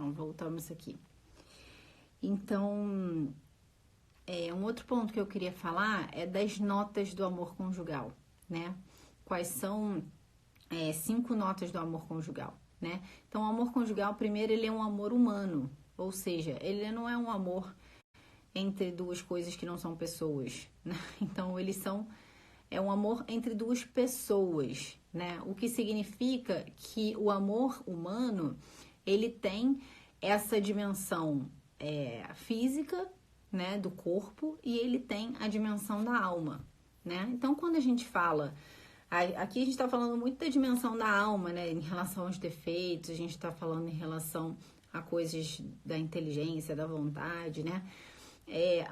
Então, voltamos aqui. Então, um outro ponto que eu queria falar é das notas do amor conjugal, né? Quais são 5 notas do amor conjugal, né? Então, o amor conjugal, primeiro, ele é um amor humano, ou seja, ele não é um amor entre duas coisas que não são pessoas, né? Então, é um amor entre duas pessoas, né? O que significa que o amor humano, ele tem essa dimensão física, né, do corpo, e ele tem a dimensão da alma, né? Então, quando a gente fala, aqui a gente está falando muito da dimensão da alma, né, em relação aos defeitos, a gente está falando em relação a coisas da inteligência, da vontade, né?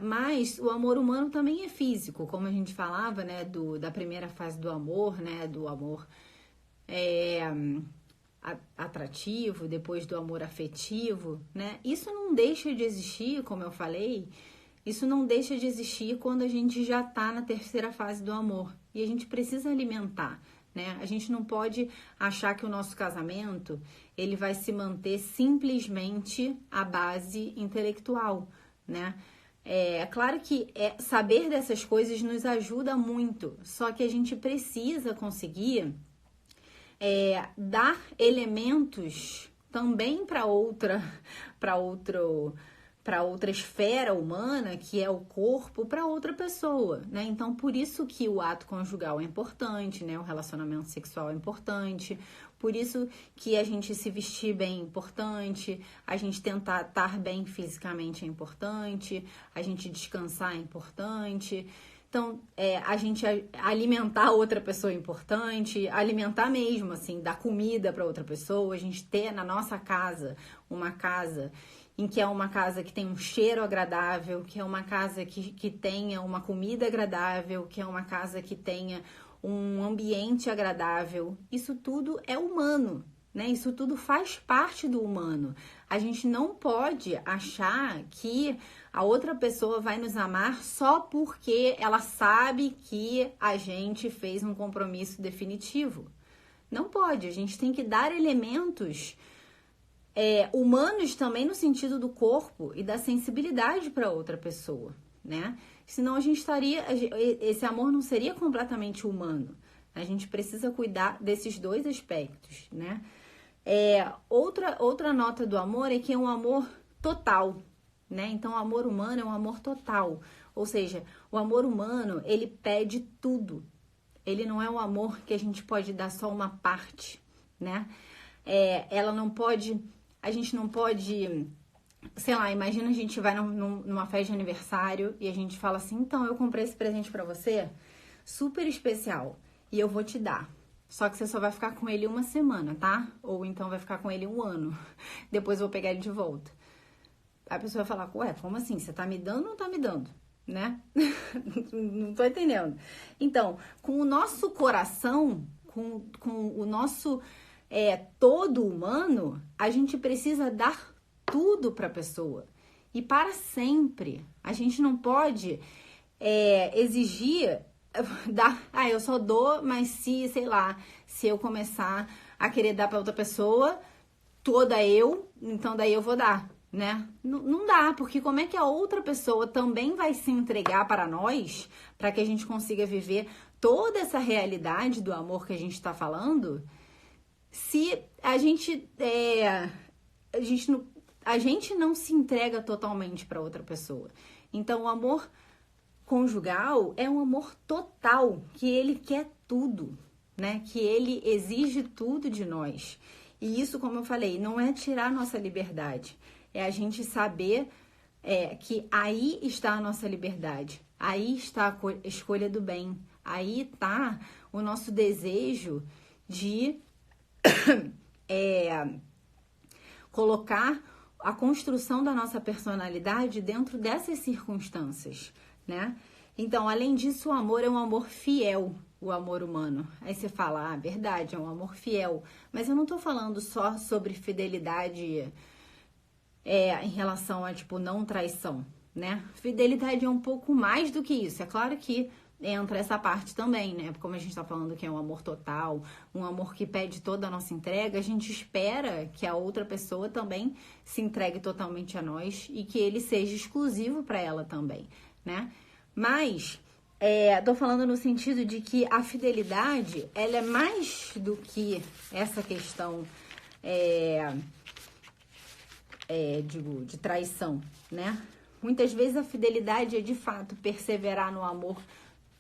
Mas o amor humano também é físico, como a gente falava, né, da primeira fase do amor, né, do amor atrativo, depois do amor afetivo, né? Isso não deixa de existir, como eu falei, isso não deixa de existir quando a gente já tá na terceira fase do amor. E a gente precisa alimentar, né? A gente não pode achar que o nosso casamento, ele vai se manter simplesmente à base intelectual, né? É claro que saber dessas coisas nos ajuda muito, só que a gente precisa conseguir dar elementos também para outra esfera humana, que é o corpo, para outra pessoa, né? Então, por isso que o ato conjugal é importante, né? O relacionamento sexual é importante, por isso que a gente se vestir bem é importante, a gente tentar estar bem fisicamente é importante, a gente descansar é importante. Então, a gente alimentar outra pessoa é importante, alimentar mesmo, assim, dar comida para outra pessoa, a gente ter na nossa casa uma casa em que é uma casa que tem um cheiro agradável, que é uma casa que tenha uma comida agradável, que é uma casa que tenha um ambiente agradável. Isso tudo é humano, né? Isso tudo faz parte do humano. A gente não pode achar que a outra pessoa vai nos amar só porque ela sabe que a gente fez um compromisso definitivo. Não pode, a gente tem que dar elementos humanos também no sentido do corpo e da sensibilidade para outra pessoa, né? Senão esse amor não seria completamente humano. A gente precisa cuidar desses dois aspectos, né? Outra nota do amor é que é um amor total, né? Então, o amor humano é um amor total. Ou seja, o amor humano, ele pede tudo. Ele não é um amor que a gente pode dar só uma parte, né? A gente não pode, sei lá, imagina a gente vai numa festa de aniversário e a gente fala assim, então, eu comprei esse presente pra você, super especial, e eu vou te dar. Só que você só vai ficar com ele 1 semana, tá? Ou então vai ficar com ele 1 ano. Depois eu vou pegar ele de volta. A pessoa vai falar, ué, como assim? Você tá me dando ou não tá me dando? Né? Não tô entendendo. Então, com o nosso coração, com o nosso todo humano, a gente precisa dar tudo pra pessoa. E para sempre. A gente não pode exigir eu só dou, mas sei lá, se eu começar a querer dar pra outra pessoa, toda então daí eu vou dar, né? Não dá, porque como é que a outra pessoa também vai se entregar para nós, para que a gente consiga viver toda essa realidade do amor que a gente tá falando, se a gente não se entrega totalmente para outra pessoa. Então, o amor conjugal é um amor total, que ele quer tudo, né? Que ele exige tudo de nós. E isso, como eu falei, não é tirar nossa liberdade, é a gente saber que aí está a nossa liberdade, aí está a escolha do bem, aí está o nosso desejo de colocar a construção da nossa personalidade dentro dessas circunstâncias, né? Então, além disso, o amor é um amor fiel, o amor humano. Aí você fala, verdade, é um amor fiel. Mas eu não tô falando só sobre fidelidade em relação a, tipo, não traição, né? Fidelidade é um pouco mais do que isso. É claro que entra essa parte também, né? Como a gente tá falando que é um amor total, um amor que pede toda a nossa entrega, a gente espera que a outra pessoa também se entregue totalmente a nós e que ele seja exclusivo para ela também, né? Mas tô falando no sentido de que a fidelidade, ela é mais do que essa questão de traição, né? Muitas vezes a fidelidade é de fato perseverar no amor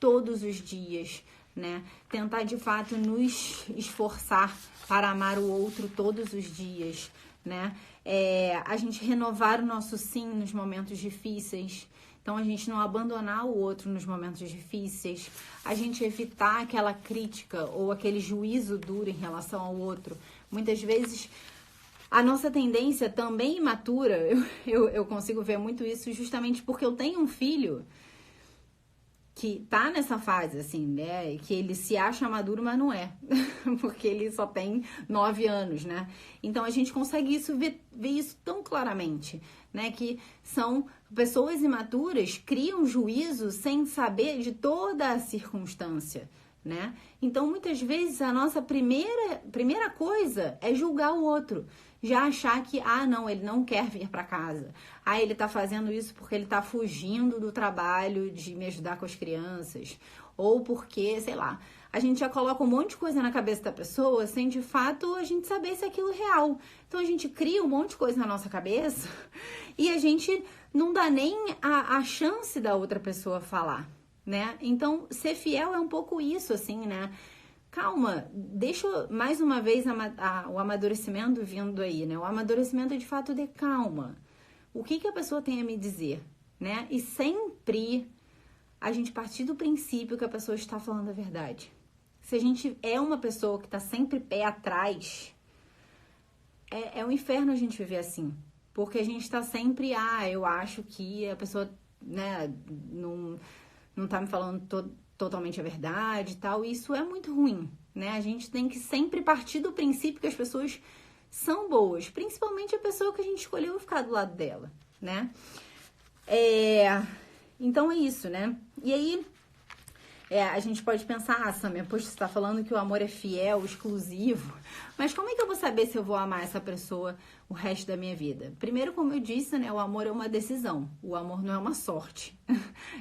todos os dias, né? Tentar de fato nos esforçar para amar o outro todos os dias, né? A gente renovar o nosso sim nos momentos difíceis. Então, a gente não abandonar o outro nos momentos difíceis, a gente evitar aquela crítica ou aquele juízo duro em relação ao outro. Muitas vezes, a nossa tendência também imatura, eu consigo ver muito isso justamente porque eu tenho um filho que tá nessa fase, assim, né? Que ele se acha maduro, mas não é. Porque ele só tem 9 anos, né? Então, a gente consegue ver isso tão claramente, né? Que são pessoas imaturas, criam juízo sem saber de toda a circunstância, né? Então, muitas vezes, a nossa primeira coisa é julgar o outro. Já achar que, não, ele não quer vir para casa. Ele tá fazendo isso porque ele tá fugindo do trabalho de me ajudar com as crianças. Ou porque, sei lá, a gente já coloca um monte de coisa na cabeça da pessoa sem, de fato, a gente saber se aquilo é real. Então, a gente cria um monte de coisa na nossa cabeça e a gente não dá nem a chance da outra pessoa falar, né? Então, ser fiel é um pouco isso, assim, né? Calma, deixa mais uma vez o amadurecimento vindo aí, né? O amadurecimento é de fato de calma. O que a pessoa tem a me dizer, né? E sempre a gente partir do princípio que a pessoa está falando a verdade. Se a gente é uma pessoa que está sempre pé atrás, é um inferno a gente viver assim. Porque a gente está sempre, eu acho que a pessoa, né, não tá me falando totalmente a verdade e tal, e isso é muito ruim, né? A gente tem que sempre partir do princípio que as pessoas são boas, principalmente a pessoa que a gente escolheu ficar do lado dela, né? Então é isso, né? E aí, a gente pode pensar, Samia, poxa, você tá falando que o amor é fiel, exclusivo, mas como é que eu vou saber se eu vou amar essa pessoa o resto da minha vida? Primeiro, como eu disse, né, o amor é uma decisão, o amor não é uma sorte,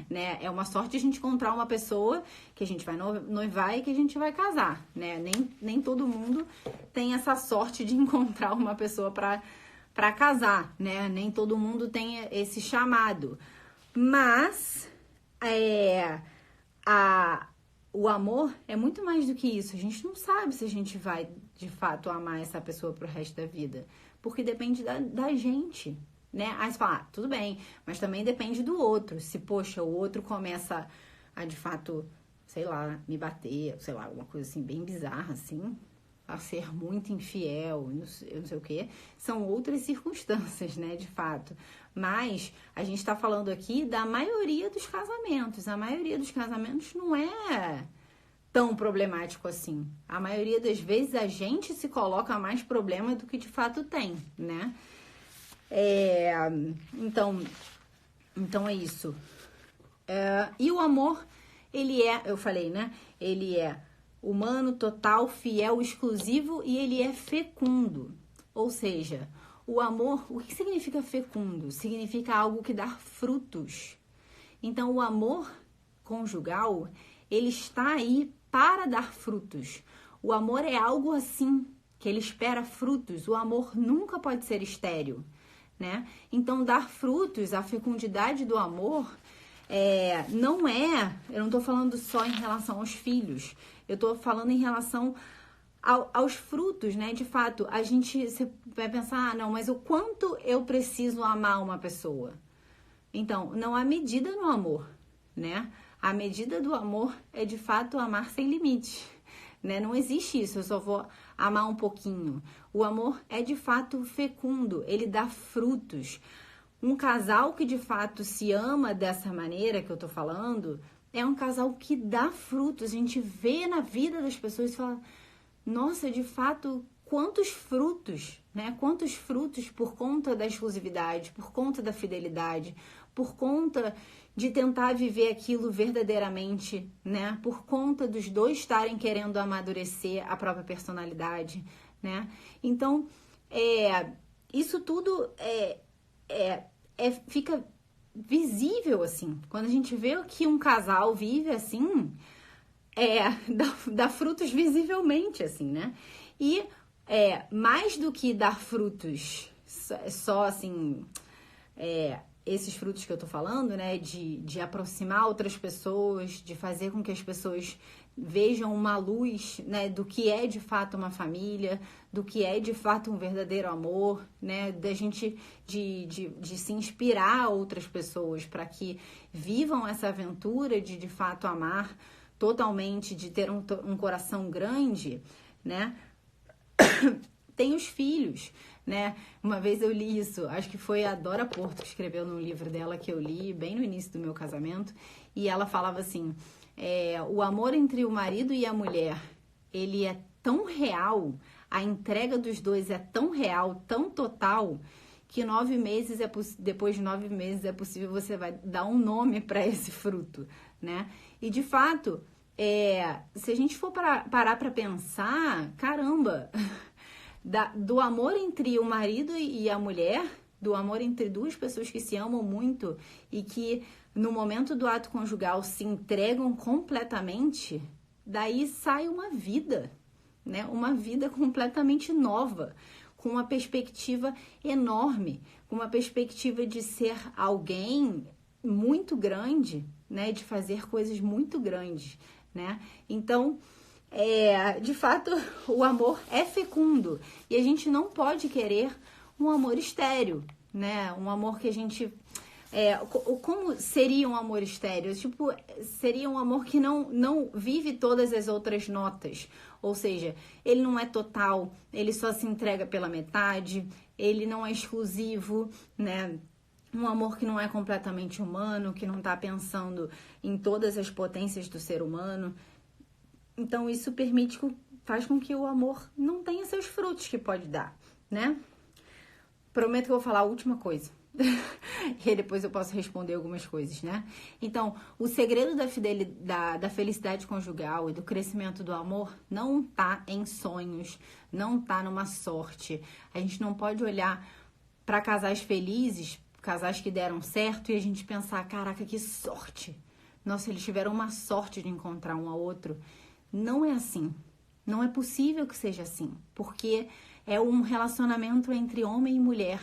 né? É uma sorte a gente encontrar uma pessoa que a gente vai noivar e que a gente vai casar, né? Nem todo mundo tem essa sorte de encontrar uma pessoa para casar, né? Nem todo mundo tem esse chamado, mas o amor é muito mais do que isso. A gente não sabe se a gente vai, de fato, amar essa pessoa pro resto da vida. Porque depende da gente, né? Aí você fala, tudo bem, mas também depende do outro. Se, poxa, o outro começa a, de fato, sei lá, me bater, sei lá, alguma coisa assim, bem bizarra, assim, a ser muito infiel, eu não sei o quê, são outras circunstâncias, né, de fato. Mas a gente tá falando aqui da maioria dos casamentos. A maioria dos casamentos não é tão problemático assim. A maioria das vezes a gente se coloca mais problema do que de fato tem, né? Então é isso. E o amor, eu falei, né? Ele é humano, total, fiel, exclusivo e ele é fecundo. Ou seja, o amor, o que significa fecundo? Significa algo que dá frutos. Então, o amor conjugal, ele está aí para dar frutos. O amor é algo assim, que ele espera frutos. O amor nunca pode ser estéril, né? Então, dar frutos, a fecundidade do amor, eu não tô falando só em relação aos filhos, eu tô falando em relação aos frutos, né? De fato, você vai pensar, não, mas o quanto eu preciso amar uma pessoa? Então, não há medida no amor, né? A medida do amor é, de fato, amar sem limite, né? Não existe isso, eu só vou amar um pouquinho. O amor é, de fato, fecundo, ele dá frutos. Um casal que, de fato, se ama dessa maneira que eu tô falando, é um casal que dá frutos. A gente vê na vida das pessoas e fala, nossa, de fato, quantos frutos, né? Quantos frutos por conta da exclusividade, por conta da fidelidade, por conta de tentar viver aquilo verdadeiramente, né? Por conta dos dois estarem querendo amadurecer a própria personalidade, né? Então, isso tudo fica visível, assim. Quando a gente vê que um casal vive assim, dá frutos visivelmente, assim, né? E mais do que dar frutos, só assim, esses frutos que eu tô falando, né? De aproximar outras pessoas, de fazer com que as pessoas vejam uma luz, né? Do que é de fato uma família, do que é de fato um verdadeiro amor, né? Da gente de se inspirar outras pessoas para que vivam essa aventura de fato amar totalmente, de ter um coração grande, né? Tem os filhos, né? Uma vez eu li isso, acho que foi a Dora Porto que escreveu num livro dela que eu li bem no início do meu casamento, e ela falava assim, o amor entre o marido e a mulher, ele é tão real, a entrega dos dois é tão real, tão total, que depois de 9 meses é possível você vai dar um nome para esse fruto, né? E de fato, se a gente for parar para pensar, caramba, do amor entre o marido e a mulher, do amor entre duas pessoas que se amam muito e que no momento do ato conjugal se entregam completamente, daí sai uma vida, né? Uma vida completamente nova, com uma perspectiva enorme, com uma perspectiva de ser alguém muito grande, né? De fazer coisas muito grandes, né? Então, de fato, o amor é fecundo e a gente não pode querer um amor estéril, né? Um amor que a gente... como seria um amor estéril? Tipo, seria um amor que não vive todas as outras notas. Ou seja, ele não é total, ele só se entrega pela metade, ele não é exclusivo, né? Um amor que não é completamente humano, que não está pensando em todas as potências do ser humano. Então, isso faz com que o amor não tenha seus frutos que pode dar, né? Prometo que eu vou falar a última coisa. E aí depois eu posso responder algumas coisas, né? Então, o segredo da felicidade conjugal e do crescimento do amor não tá em sonhos, não tá numa sorte. A gente não pode olhar para casais felizes, casais que deram certo, e a gente pensar, caraca, que sorte! Nossa, eles tiveram uma sorte de encontrar um ao outro. Não é assim. Não é possível que seja assim, porque é um relacionamento entre homem e mulher,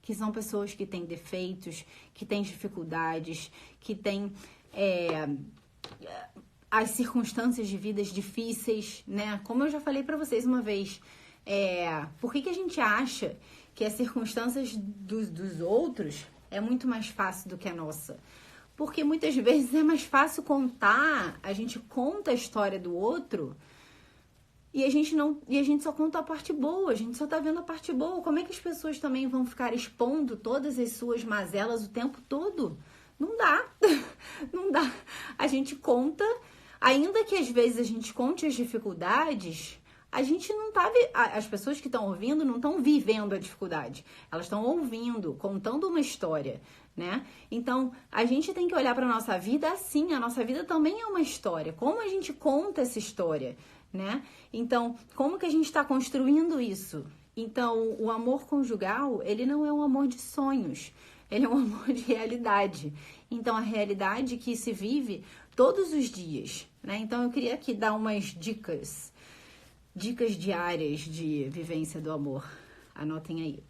que são pessoas que têm defeitos, que têm dificuldades, que têm as circunstâncias de vidas difíceis, né? Como eu já falei pra vocês uma vez, por que a gente acha que as circunstâncias dos outros é muito mais fácil do que a nossa? Porque muitas vezes é mais fácil a gente conta a história do outro e a gente só conta a parte boa, a gente só tá vendo a parte boa. Como é que as pessoas também vão ficar expondo todas as suas mazelas o tempo todo? Não dá, não dá. A gente conta, ainda que às vezes a gente conte as dificuldades, a gente não tá... As pessoas que estão ouvindo não estão vivendo a dificuldade, elas estão ouvindo, contando uma história, né? Então, a gente tem que olhar para nossa vida assim, a nossa vida também é uma história. Como a gente conta essa história, né? Então, como que a gente está construindo isso? Então, o amor conjugal, ele não é um amor de sonhos, ele é um amor de realidade. Então, a realidade que se vive todos os dias, né? Então, eu queria aqui dar umas dicas diárias de vivência do amor. Anotem aí.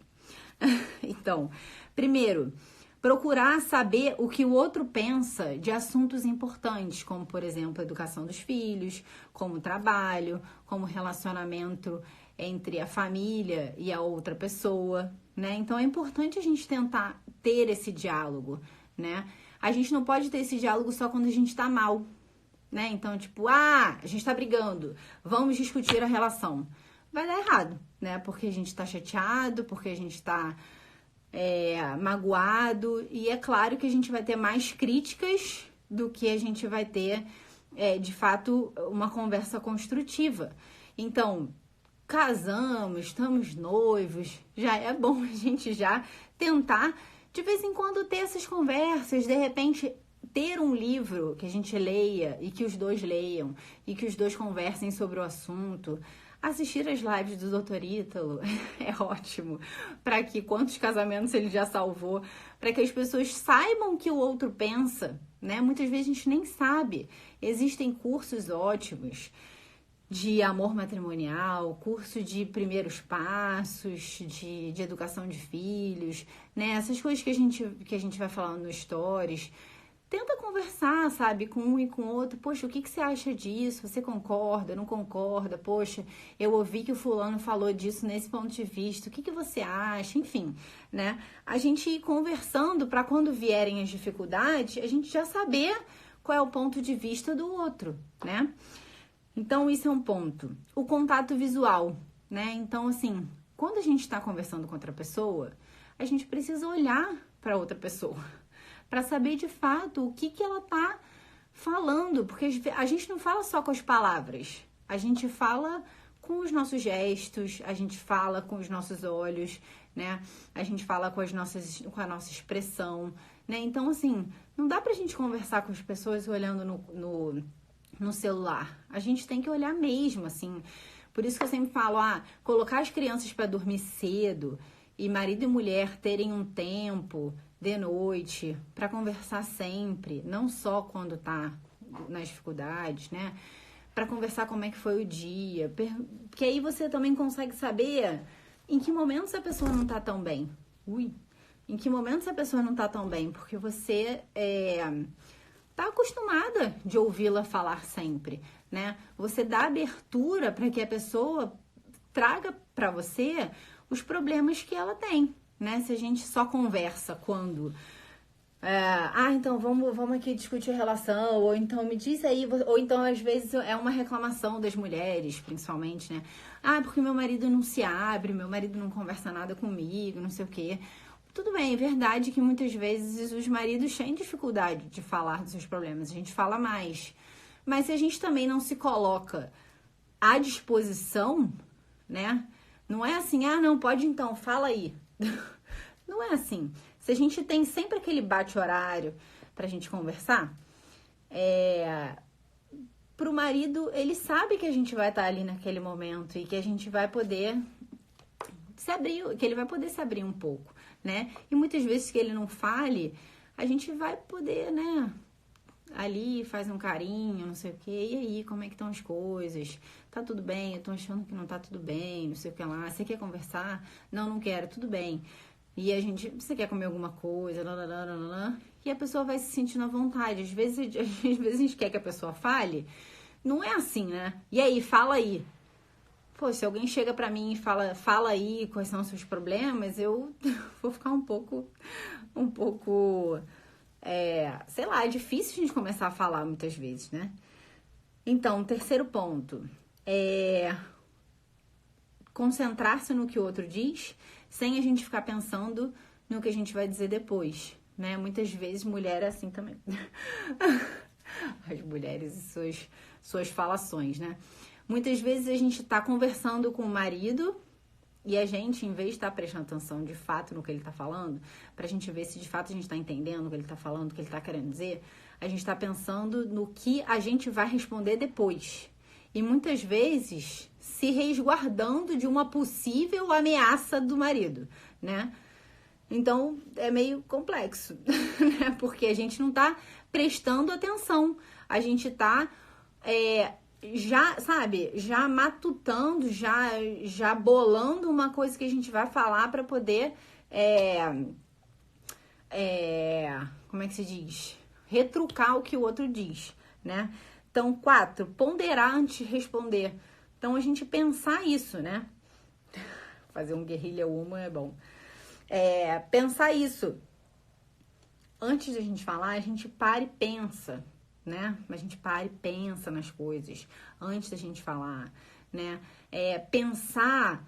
Então, primeiro, procurar saber o que o outro pensa de assuntos importantes, como, por exemplo, a educação dos filhos, como trabalho, como relacionamento entre a família e a outra pessoa, né? Então, é importante a gente tentar ter esse diálogo, né? A gente não pode ter esse diálogo só quando a gente tá mal, né? Então, tipo, a gente tá brigando, vamos discutir a relação. Vai dar errado, né? Porque a gente tá chateado, porque a gente tá... magoado, e é claro que a gente vai ter mais críticas do que a gente vai ter, de fato, uma conversa construtiva. Então, casamos, estamos noivos, já é bom a gente já tentar, de vez em quando, ter essas conversas, de repente ter um livro que a gente leia e que os dois leiam e que os dois conversem sobre o assunto. Assistir as lives do Dr. Ítalo é ótimo, para que quantos casamentos ele já salvou, para que as pessoas saibam o que o outro pensa, né? Muitas vezes a gente nem sabe. Existem cursos ótimos de amor matrimonial, curso de primeiros passos, de educação de filhos, né? Essas coisas que a gente vai falando no Stories. Tenta conversar, sabe, com um e com o outro. Poxa, o que você acha disso? Você concorda, não concorda? Poxa, eu ouvi que o fulano falou disso nesse ponto de vista. O que você acha? Enfim, né? A gente ir conversando para quando vierem as dificuldades, a gente já saber qual é o ponto de vista do outro, né? Então, isso é um ponto. O contato visual, né? Então, assim, quando a gente está conversando com outra pessoa, a gente precisa olhar para outra pessoa, para saber de fato o que ela tá falando, porque a gente não fala só com as palavras, a gente fala com os nossos gestos, a gente fala com os nossos olhos, né? A gente fala com a nossa expressão, né? Então, assim, não dá pra gente conversar com as pessoas olhando no celular. A gente tem que olhar mesmo, assim. Por isso que eu sempre falo, colocar as crianças para dormir cedo e marido e mulher terem um tempo de noite para conversar sempre, não só quando tá nas dificuldades, né? Para conversar como é que foi o dia, porque aí você também consegue saber em que momento essa pessoa não tá tão bem. Em que momento essa pessoa não tá tão bem, porque você tá acostumada de ouvi-la falar sempre, né? Você dá abertura para que a pessoa traga para você os problemas que ela tem, né? Se a gente só conversa quando então vamos aqui discutir a relação, ou então me diz aí, ou então às vezes é uma reclamação das mulheres, principalmente, né? Porque meu marido não se abre, meu marido não conversa nada comigo, não sei o quê. Tudo bem, é verdade que muitas vezes os maridos têm dificuldade de falar dos seus problemas, a gente fala mais. Mas se a gente também não se coloca à disposição, né? Não é assim, não, pode então, fala aí. Não é assim. Se a gente tem sempre aquele bate-horário pra gente conversar, pro marido, ele sabe que a gente vai estar ali naquele momento e que a gente vai poder se abrir, que ele vai poder se abrir um pouco, né? E muitas vezes que ele não fale, a gente vai poder, né? Ali faz um carinho, não sei o quê. E aí, como é que estão as coisas? Tá tudo bem? Eu tô achando que não tá tudo bem, não sei o que lá. Você quer conversar? Não quero, tudo bem. E a gente, você quer comer alguma coisa? E a pessoa vai se sentindo à vontade. Às vezes a gente quer que a pessoa fale. Não é assim, né? E aí, fala aí. Pô, se alguém chega pra mim e fala aí quais são os seus problemas, eu vou ficar um pouco, sei lá, é difícil a gente começar a falar muitas vezes, né? Então, terceiro ponto, concentrar-se no que o outro diz, sem a gente ficar pensando no que a gente vai dizer depois, né? Muitas vezes mulher é assim também. As mulheres e suas falações, né? Muitas vezes a gente tá conversando com o marido e a gente, em vez de estar prestando atenção de fato no que ele tá falando, pra gente ver se de fato a gente tá entendendo o que ele tá falando, o que ele tá querendo dizer, a gente tá pensando no que a gente vai responder depois. E muitas vezes se resguardando de uma possível ameaça do marido, né? Então, é meio complexo, né? Porque a gente não tá prestando atenção. A gente tá já matutando, já bolando uma coisa que a gente vai falar para poder, como é que se diz? Retrucar o que o outro diz, né? Então, 4, ponderar antes de responder. Então, a gente pensar isso, né? Fazer um guerrilha uma é bom. Pensar isso. Antes de a gente falar, a gente para e pensa, né? A gente para e pensa nas coisas antes da gente falar, né? Pensar,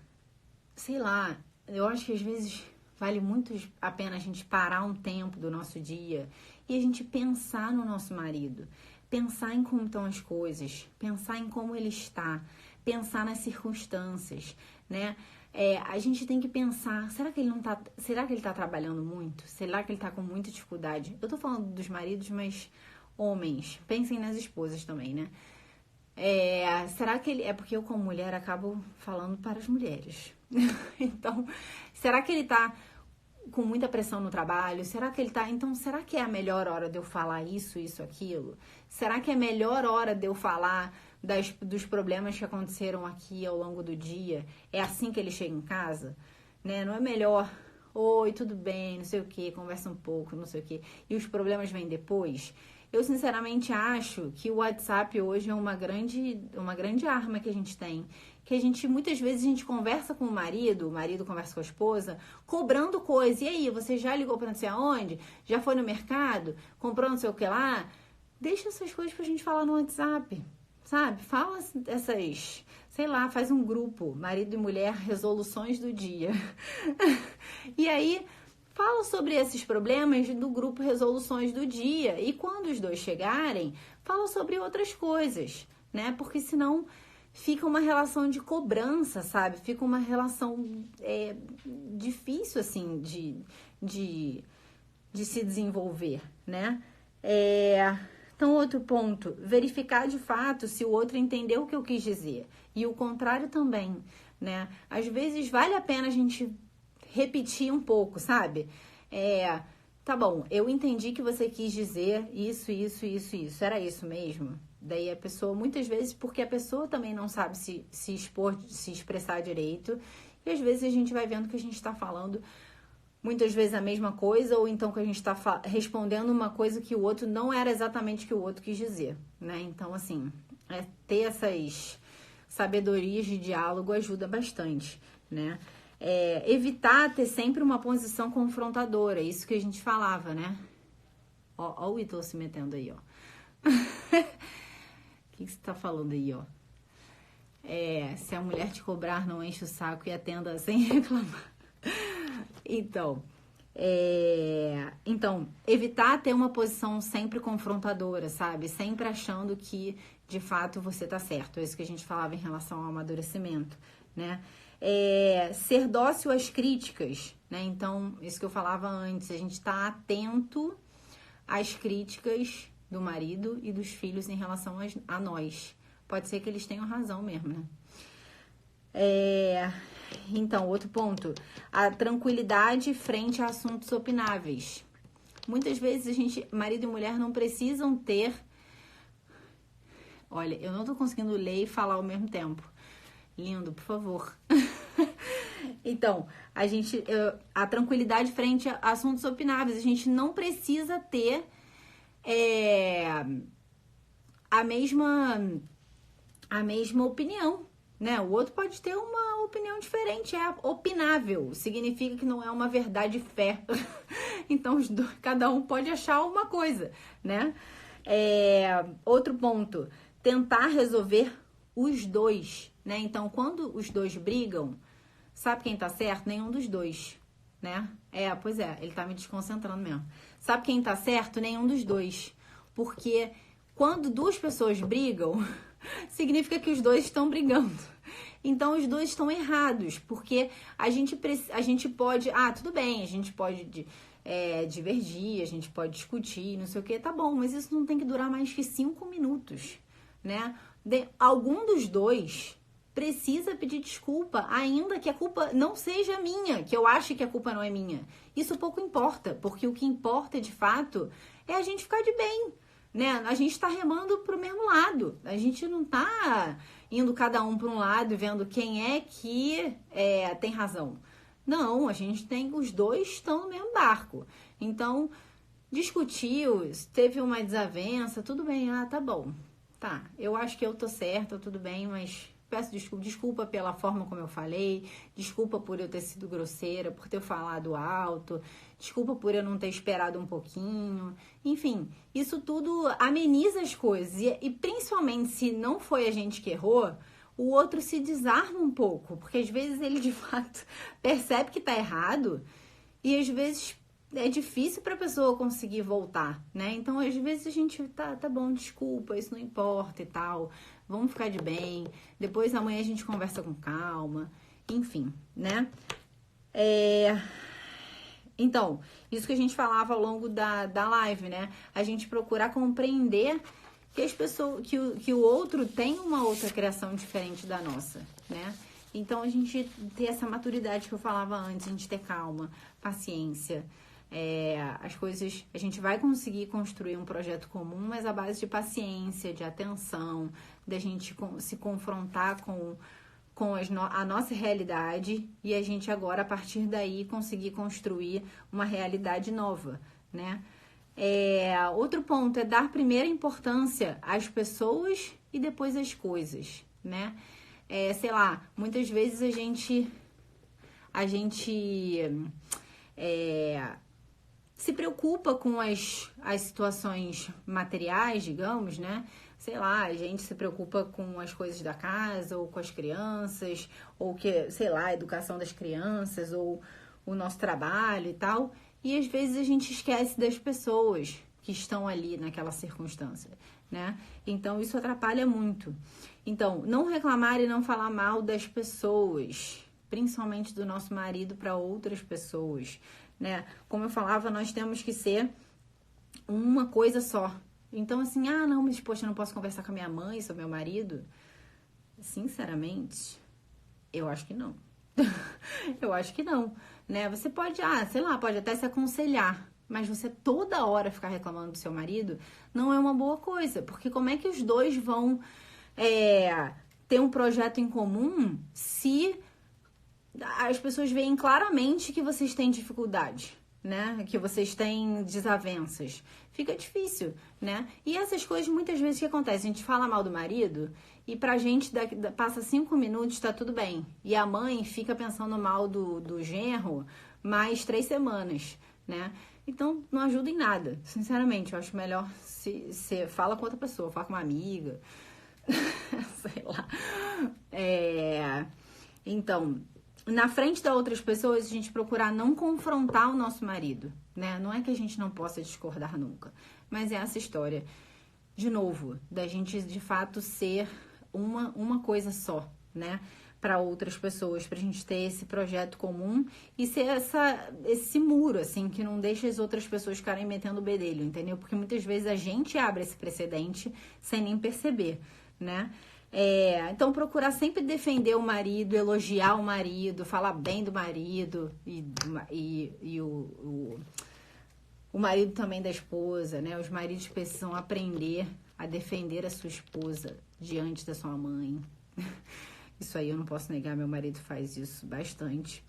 sei lá, eu acho que às vezes vale muito a pena a gente parar um tempo do nosso dia e a gente pensar no nosso marido, pensar em como estão as coisas, pensar em como ele está, pensar nas circunstâncias, né? A gente tem que pensar, será que ele tá trabalhando muito? Será que ele tá com muita dificuldade? Eu tô falando dos maridos, mas homens, pensem nas esposas também, né? Será que ele... É porque eu, como mulher, acabo falando para as mulheres. Então, será que ele tá com muita pressão no trabalho? Será que ele tá... Então, será que é a melhor hora de eu falar isso, aquilo? Será que é a melhor hora de eu falar dos problemas que aconteceram aqui ao longo do dia? É assim que ele chega em casa? Né? Não é melhor... Oi, tudo bem, não sei o que, conversa um pouco, não sei o que, e os problemas vêm depois? Eu, sinceramente, acho que o WhatsApp hoje é uma grande arma que a gente tem. Que muitas vezes, a gente conversa com o marido conversa com a esposa, cobrando coisa. E aí, você já ligou pra não sei aonde? Já foi no mercado? Comprou não sei o que lá? Deixa essas coisas pra gente falar no WhatsApp, sabe? Fala essas... Sei lá, faz um grupo, marido e mulher, resoluções do dia. E aí... Fala sobre esses problemas do grupo Resoluções do Dia. E quando os dois chegarem, fala sobre outras coisas, né? Porque senão fica uma relação de cobrança, sabe? Fica uma relação difícil, assim, de se desenvolver, né? Então, outro ponto. Verificar de fato se o outro entendeu o que eu quis dizer. E o contrário também, né? Às vezes vale a pena a gente... repetir um pouco, sabe? Tá bom, eu entendi que você quis dizer isso. Era isso mesmo? Daí a pessoa, muitas vezes, porque a pessoa também não sabe se expor, se expressar direito. E às vezes a gente vai vendo que a gente tá falando muitas vezes a mesma coisa, ou então que a gente tá respondendo uma coisa que o outro não era exatamente o que o outro quis dizer, né? Então, assim, ter essas sabedorias de diálogo ajuda bastante, né? Evitar ter sempre uma posição confrontadora, isso que a gente falava, né? Ó o Ítalo se metendo aí, ó. O que você tá falando aí, ó? Se a mulher te cobrar, não enche o saco e atenda sem reclamar. Então, evitar ter uma posição sempre confrontadora, sabe? Sempre achando que, de fato, você tá certo. É isso que a gente falava em relação ao amadurecimento, né? Ser dócil às críticas, né? Então, isso que eu falava antes, a gente tá atento às críticas do marido e dos filhos em relação a nós. Pode ser que eles tenham razão mesmo, né? Então, outro ponto, a tranquilidade frente a assuntos opináveis. Muitas vezes marido e mulher não precisam ter... Olha, eu não tô conseguindo ler e falar ao mesmo tempo. Lindo, por favor. Então, a tranquilidade frente a assuntos opináveis. A gente não precisa ter a mesma opinião, né? O outro pode ter uma opinião diferente, é opinável. Significa que não é uma verdade fé. Então, cada um pode achar uma coisa, né? Outro ponto, tentar resolver os dois, né? Então, quando os dois brigam, sabe quem tá certo? Nenhum dos dois, né? Pois é, ele tá me desconcentrando mesmo. Sabe quem tá certo? Nenhum dos dois. Porque quando duas pessoas brigam, significa que os dois estão brigando. Então, os dois estão errados, porque a gente pode... tudo bem, a gente pode divergir, a gente pode discutir, não sei o que, tá bom, mas isso não tem que durar mais que 5 minutos, né? Algum dos dois precisa pedir desculpa, ainda que a culpa não seja minha, que eu ache que a culpa não é minha. Isso pouco importa, porque o que importa, de fato, é a gente ficar de bem, né? A gente tá remando pro mesmo lado. A gente não tá indo cada um para um lado e vendo quem é que tem razão. Não, os dois estão no mesmo barco. Então, discutiu, teve uma desavença, tudo bem, tá bom. Tá, eu acho que eu tô certa, tudo bem, mas peço desculpa pela forma como eu falei, desculpa por eu ter sido grosseira, por ter falado alto, desculpa por eu não ter esperado um pouquinho. Enfim, isso tudo ameniza as coisas e principalmente se não foi a gente que errou, o outro se desarma um pouco, porque às vezes ele de fato percebe que tá errado e às vezes é difícil para a pessoa conseguir voltar, né? Então, às vezes a gente tá bom, desculpa, isso não importa e tal. Vamos ficar de bem. Depois amanhã a gente conversa com calma. Enfim, né? Então, isso que a gente falava ao longo da live, né? A gente procurar compreender que as pessoas, que o outro tem uma outra criação diferente da nossa, né? Então, a gente ter essa maturidade que eu falava antes, a gente ter calma, paciência. As coisas, a gente vai conseguir construir um projeto comum, mas à base de paciência, de atenção, da gente se confrontar com a nossa realidade e a gente agora, a partir daí, conseguir construir uma realidade nova, né? Outro ponto é dar primeira importância às pessoas e depois às coisas, né? Sei lá, muitas vezes a gente se preocupa com as situações materiais, digamos, né? Sei lá, a gente se preocupa com as coisas da casa, ou com as crianças, ou que, sei lá, a educação das crianças, ou o nosso trabalho e tal. E às vezes a gente esquece das pessoas que estão ali naquela circunstância, né? Então isso atrapalha muito. Então, não reclamar e não falar mal das pessoas, principalmente do nosso marido para outras pessoas, né? Como eu falava, nós temos que ser uma coisa só. Então, assim, não, mas poxa, eu não posso conversar com a minha mãe sobre meu marido? Sinceramente, eu acho que não. Eu acho que não, né? Você pode, sei lá, pode até se aconselhar, mas você toda hora ficar reclamando do seu marido não é uma boa coisa, porque como é que os dois vão ter um projeto em comum se as pessoas veem claramente que vocês têm dificuldade, né? Que vocês têm desavenças. Fica difícil, né? E essas coisas, muitas vezes, o que acontece? A gente fala mal do marido e pra gente passa 5 minutos, tá tudo bem. E a mãe fica pensando mal do genro mais 3 semanas, né? Então, não ajuda em nada. Sinceramente, eu acho melhor se fala com outra pessoa, fala com uma amiga. Sei lá. Então, na frente das outras pessoas, a gente procurar não confrontar o nosso marido, né? Não é que a gente não possa discordar nunca, mas é essa história, de novo, da gente de fato ser uma coisa só, né? Para outras pessoas, pra gente ter esse projeto comum e ser esse muro, assim, que não deixa as outras pessoas ficarem metendo o bedelho, entendeu? Porque muitas vezes a gente abre esse precedente sem nem perceber, né? Então, procurar sempre defender o marido, elogiar o marido, falar bem do marido e o marido também da esposa, né? Os maridos precisam aprender a defender a sua esposa diante da sua mãe. Isso aí eu não posso negar, meu marido faz isso bastante.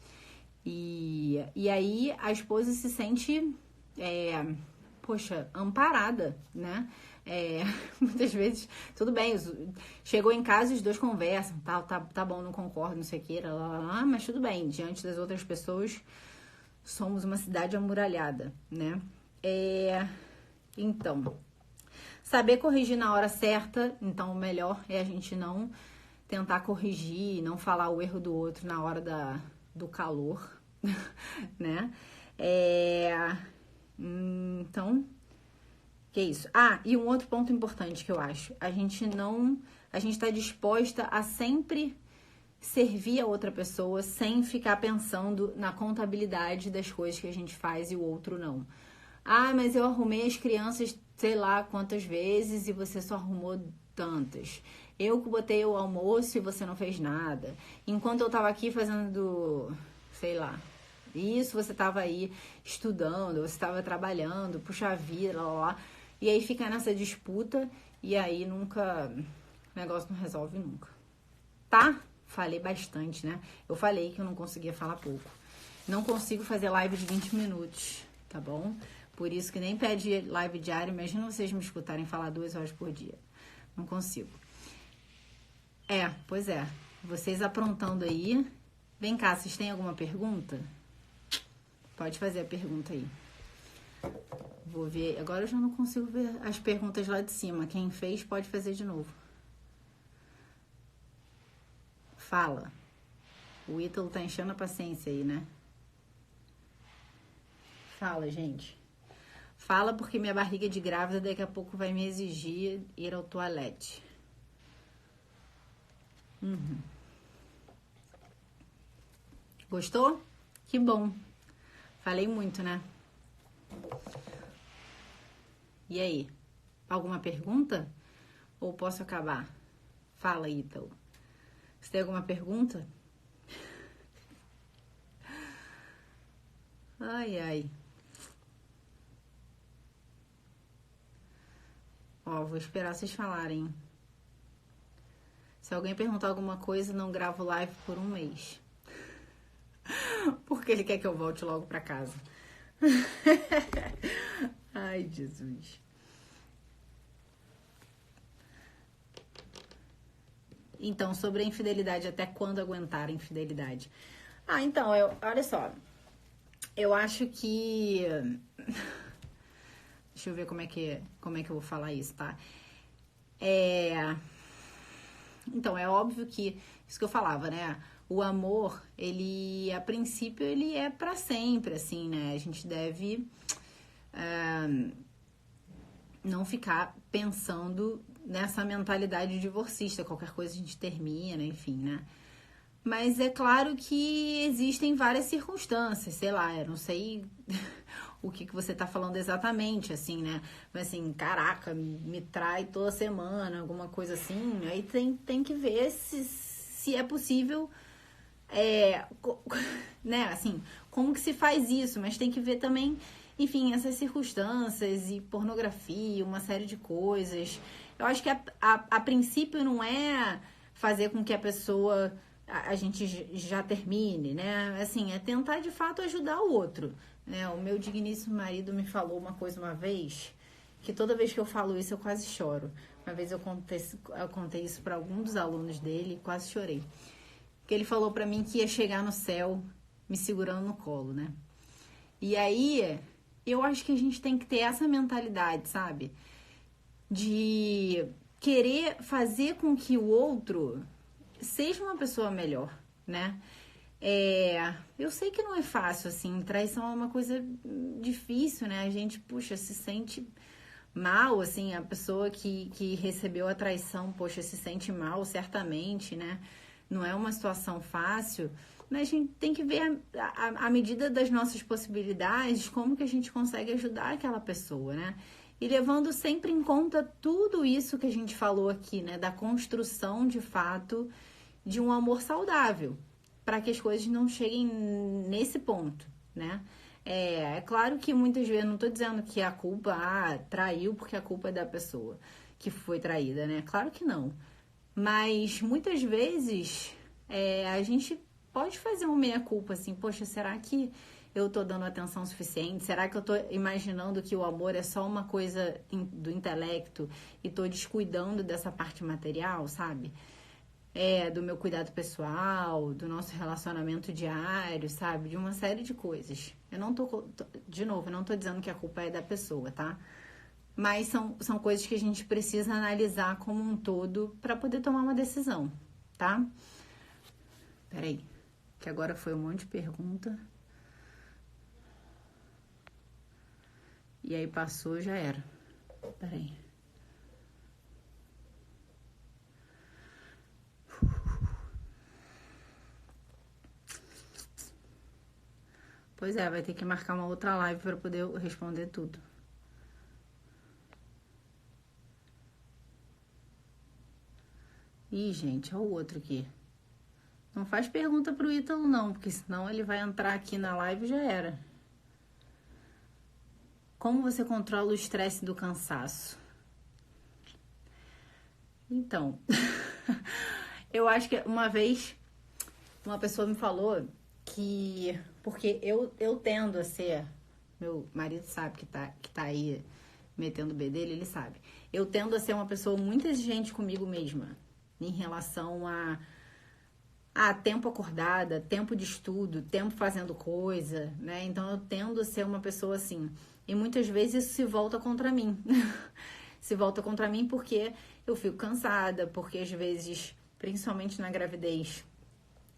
E aí a esposa se sente, amparada, né? Muitas vezes, tudo bem, chegou em casa e os dois conversam, tá bom, não concordo, não sei o que, mas tudo bem, diante das outras pessoas, somos uma cidade amuralhada, né? Então, saber corrigir na hora certa, então o melhor é a gente não tentar corrigir, não falar o erro do outro na hora do calor, né? Então, que é isso. E um outro ponto importante que eu acho, a gente tá disposta a sempre servir a outra pessoa sem ficar pensando na contabilidade das coisas que a gente faz e o outro não. Mas eu arrumei as crianças sei lá quantas vezes e você só arrumou tantas. Eu que botei o almoço e você não fez nada. Enquanto eu tava aqui fazendo, sei lá, isso, você tava aí estudando, você tava trabalhando, puxa vida, lá. E aí fica nessa disputa e aí nunca, o negócio não resolve nunca. Tá? Falei bastante, né? Eu falei que eu não conseguia falar pouco. Não consigo fazer live de 20 minutos, tá bom? Por isso que nem pede live diária. Imagina vocês me escutarem falar 2 horas por dia. Não consigo. Pois é. Vocês aprontando aí. Vem cá, vocês têm alguma pergunta? Pode fazer a pergunta aí. Vou ver. Agora eu já não consigo ver as perguntas lá de cima. Quem fez pode fazer de novo. Fala. O Ítalo tá enchendo a paciência aí, né? Fala, gente. Fala porque minha barriga de grávida daqui a pouco vai me exigir ir ao toalete. Gostou? Que bom. Falei muito, né? E aí? Alguma pergunta? Ou posso acabar? Fala, Ítalo. Você tem alguma pergunta? Ai, ai. Ó, vou esperar vocês falarem. Se alguém perguntar alguma coisa, não gravo live por um mês. Porque ele quer que eu volte logo pra casa. Ai, Jesus. Então, sobre a infidelidade, até quando aguentar a infidelidade? Então, olha só. Eu acho que... Deixa eu ver como é que eu vou falar isso, tá? Então, é óbvio que... Isso que eu falava, né? O amor, ele, a princípio, ele é pra sempre, assim, né? A gente deve não ficar pensando nessa mentalidade divorcista. Qualquer coisa a gente termina, enfim, né? Mas é claro que existem várias circunstâncias, sei lá, eu não sei o que você tá falando exatamente, assim, né? Mas assim, caraca, me trai toda semana, alguma coisa assim. Aí tem que ver se é possível, né? Assim, como que se faz isso? Mas tem que ver também, enfim, essas circunstâncias e pornografia, uma série de coisas. Eu acho que a princípio não é fazer com que a pessoa... a gente já termine, né? Assim, é tentar de fato ajudar o outro, né? O meu digníssimo marido me falou uma coisa uma vez, que toda vez que eu falo isso eu quase choro. Uma vez eu contei isso para algum dos alunos dele e quase chorei. Que ele falou para mim que ia chegar no céu me segurando no colo, né? E aí, eu acho que a gente tem que ter essa mentalidade, sabe? De querer fazer com que o outro seja uma pessoa melhor, né? Eu sei que não é fácil, assim, traição é uma coisa difícil, né? A gente, puxa, se sente mal, assim, a pessoa que recebeu a traição, poxa, se sente mal, certamente, né? Não é uma situação fácil, mas a gente tem que ver a medida das nossas possibilidades, como que a gente consegue ajudar aquela pessoa, né? E levando sempre em conta tudo isso que a gente falou aqui, né? Da construção, de fato, de um amor saudável, para que as coisas não cheguem nesse ponto, né? É claro que muitas vezes, não tô dizendo que a culpa, traiu porque a culpa é da pessoa que foi traída, né? Claro que não. Mas muitas vezes a gente pode fazer um meia-culpa, assim, poxa, será que eu tô dando atenção suficiente? Será que eu tô imaginando que o amor é só uma coisa do intelecto e tô descuidando dessa parte material, sabe? Do meu cuidado pessoal, do nosso relacionamento diário, sabe? De uma série de coisas. Eu não de novo, eu não tô dizendo que a culpa é da pessoa, tá? Mas são coisas que a gente precisa analisar como um todo para poder tomar uma decisão, tá? Peraí, que agora foi um monte de pergunta. E aí passou, já era. Peraí. Pois é, vai ter que marcar uma outra live para poder responder tudo. Ih, gente, olha o outro aqui. Não faz pergunta pro Ítalo, não, porque senão ele vai entrar aqui na live e já era. Como você controla o estresse do cansaço? Então, eu acho que uma vez uma pessoa me falou que... Porque eu tendo a ser... Meu marido sabe que tá aí metendo o B dele, ele sabe. Eu tendo a ser uma pessoa muito exigente comigo mesma em relação a tempo acordada, tempo de estudo, tempo fazendo coisa, né? Então eu tendo a ser uma pessoa assim. E muitas vezes isso se volta contra mim. Se volta contra mim porque eu fico cansada, porque às vezes, principalmente na gravidez,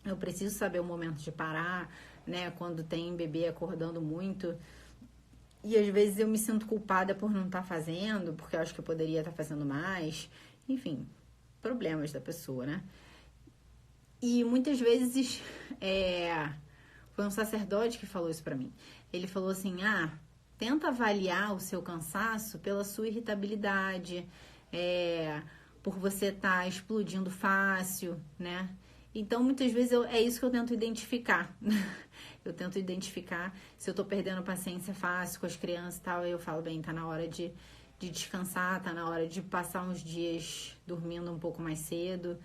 eu preciso saber o momento de parar, né? Quando tem bebê acordando muito, E às vezes eu me sinto culpada por não estar fazendo, porque eu acho que eu poderia estar fazendo mais. Enfim, problemas da pessoa, né? E muitas vezes foi um sacerdote que falou isso pra mim. Ele falou assim, tenta avaliar o seu cansaço pela sua irritabilidade, por você estar explodindo fácil, né? Então, muitas vezes é isso que eu tento identificar. Eu tento identificar se eu tô perdendo paciência fácil com as crianças e tal. Aí eu falo, bem, tá na hora de descansar, tá na hora de passar uns dias dormindo um pouco mais cedo,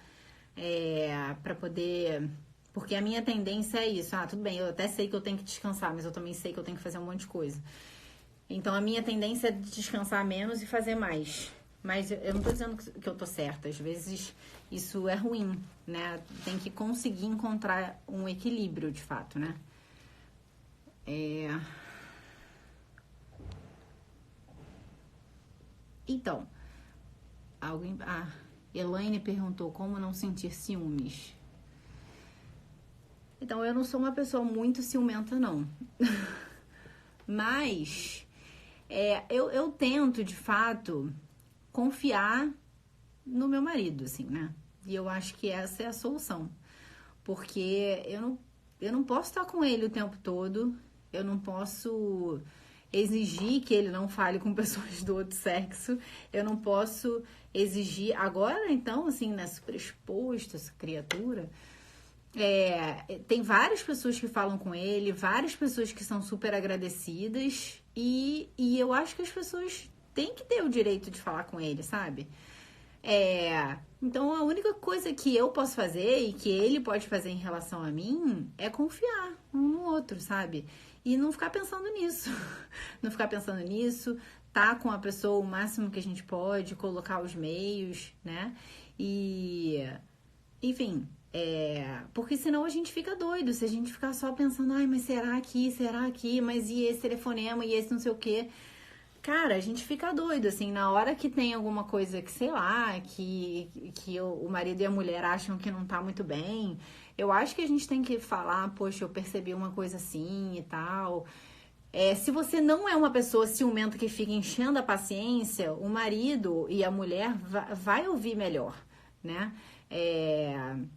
pra poder... Porque a minha tendência é isso. Tudo bem, eu até sei que eu tenho que descansar, mas eu também sei que eu tenho que fazer um monte de coisa. Então, a minha tendência é descansar menos e fazer mais. Mas eu não tô dizendo que eu tô certa. Às vezes, isso é ruim, né? Tem que conseguir encontrar um equilíbrio, de fato, né? Então, Elaine perguntou como não sentir ciúmes. Então, eu não sou uma pessoa muito ciumenta, não. Mas, eu tento, de fato, confiar no meu marido, assim, né? E eu acho que essa é a solução. Porque eu não posso estar com ele o tempo todo. Eu não posso exigir que ele não fale com pessoas do outro sexo. Eu não posso exigir... Agora, então, assim, né? Super exposto, essa criatura... tem várias pessoas que falam com ele, várias pessoas que são super agradecidas e eu acho que as pessoas têm que ter o direito de falar com ele, sabe? Então a única coisa que eu posso fazer e que ele pode fazer em relação a mim é confiar um no outro, sabe? E não ficar pensando nisso. Não ficar pensando nisso, tá com a pessoa o máximo que a gente pode, colocar os meios, né? E, enfim... porque senão a gente fica doido, se a gente ficar só pensando, mas será aqui, mas e esse telefonema, e esse não sei o quê. Cara, a gente fica doido, assim, na hora que tem alguma coisa que, sei lá, que o marido e a mulher acham que não tá muito bem, eu acho que a gente tem que falar, poxa, eu percebi uma coisa assim e tal. Se você não é uma pessoa ciumenta que fica enchendo a paciência, o marido e a mulher vai ouvir melhor, né?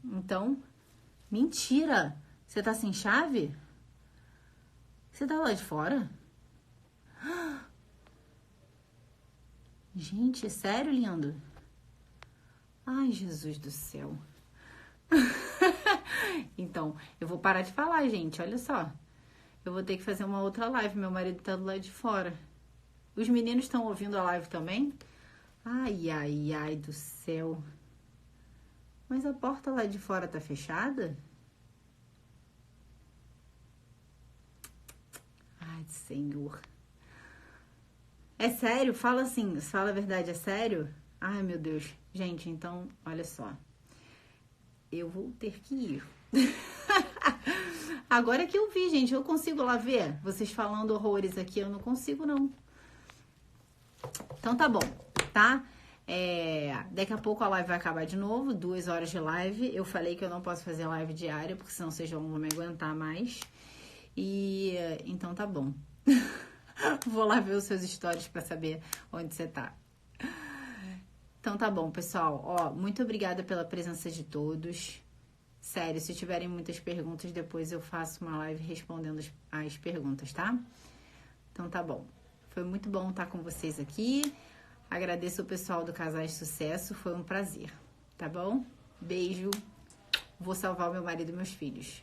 Então, mentira! Você tá sem chave? Você tá lá de fora? Gente, é sério, lindo? Ai, Jesus do céu. Então, eu vou parar de falar, gente, olha só. Eu vou ter que fazer uma outra live, meu marido tá do lado de fora. Os meninos estão ouvindo a live também? Ai, ai, ai do céu. Mas a porta lá de fora tá fechada? Ai, Senhor. É sério? Fala assim, fala a verdade, é sério? Ai, meu Deus. Gente, então, olha só. Eu vou ter que ir. Agora que eu vi, gente, eu consigo lá ver? Vocês falando horrores aqui, eu não consigo, não. Então tá bom, tá? Daqui a pouco a live vai acabar de novo, 2 horas de live. Eu falei que eu não posso fazer live diária, porque senão vocês vão me aguentar mais. E então tá bom. Vou lá ver os seus stories pra saber onde você tá. Então tá bom, pessoal. Muito obrigada pela presença de todos. Sério, se tiverem muitas perguntas, depois eu faço uma live respondendo as perguntas, tá? Então tá bom. Foi muito bom estar com vocês aqui. Agradeço o pessoal do Casais Sucesso, foi um prazer, tá bom? Beijo. Vou salvar o meu marido e meus filhos.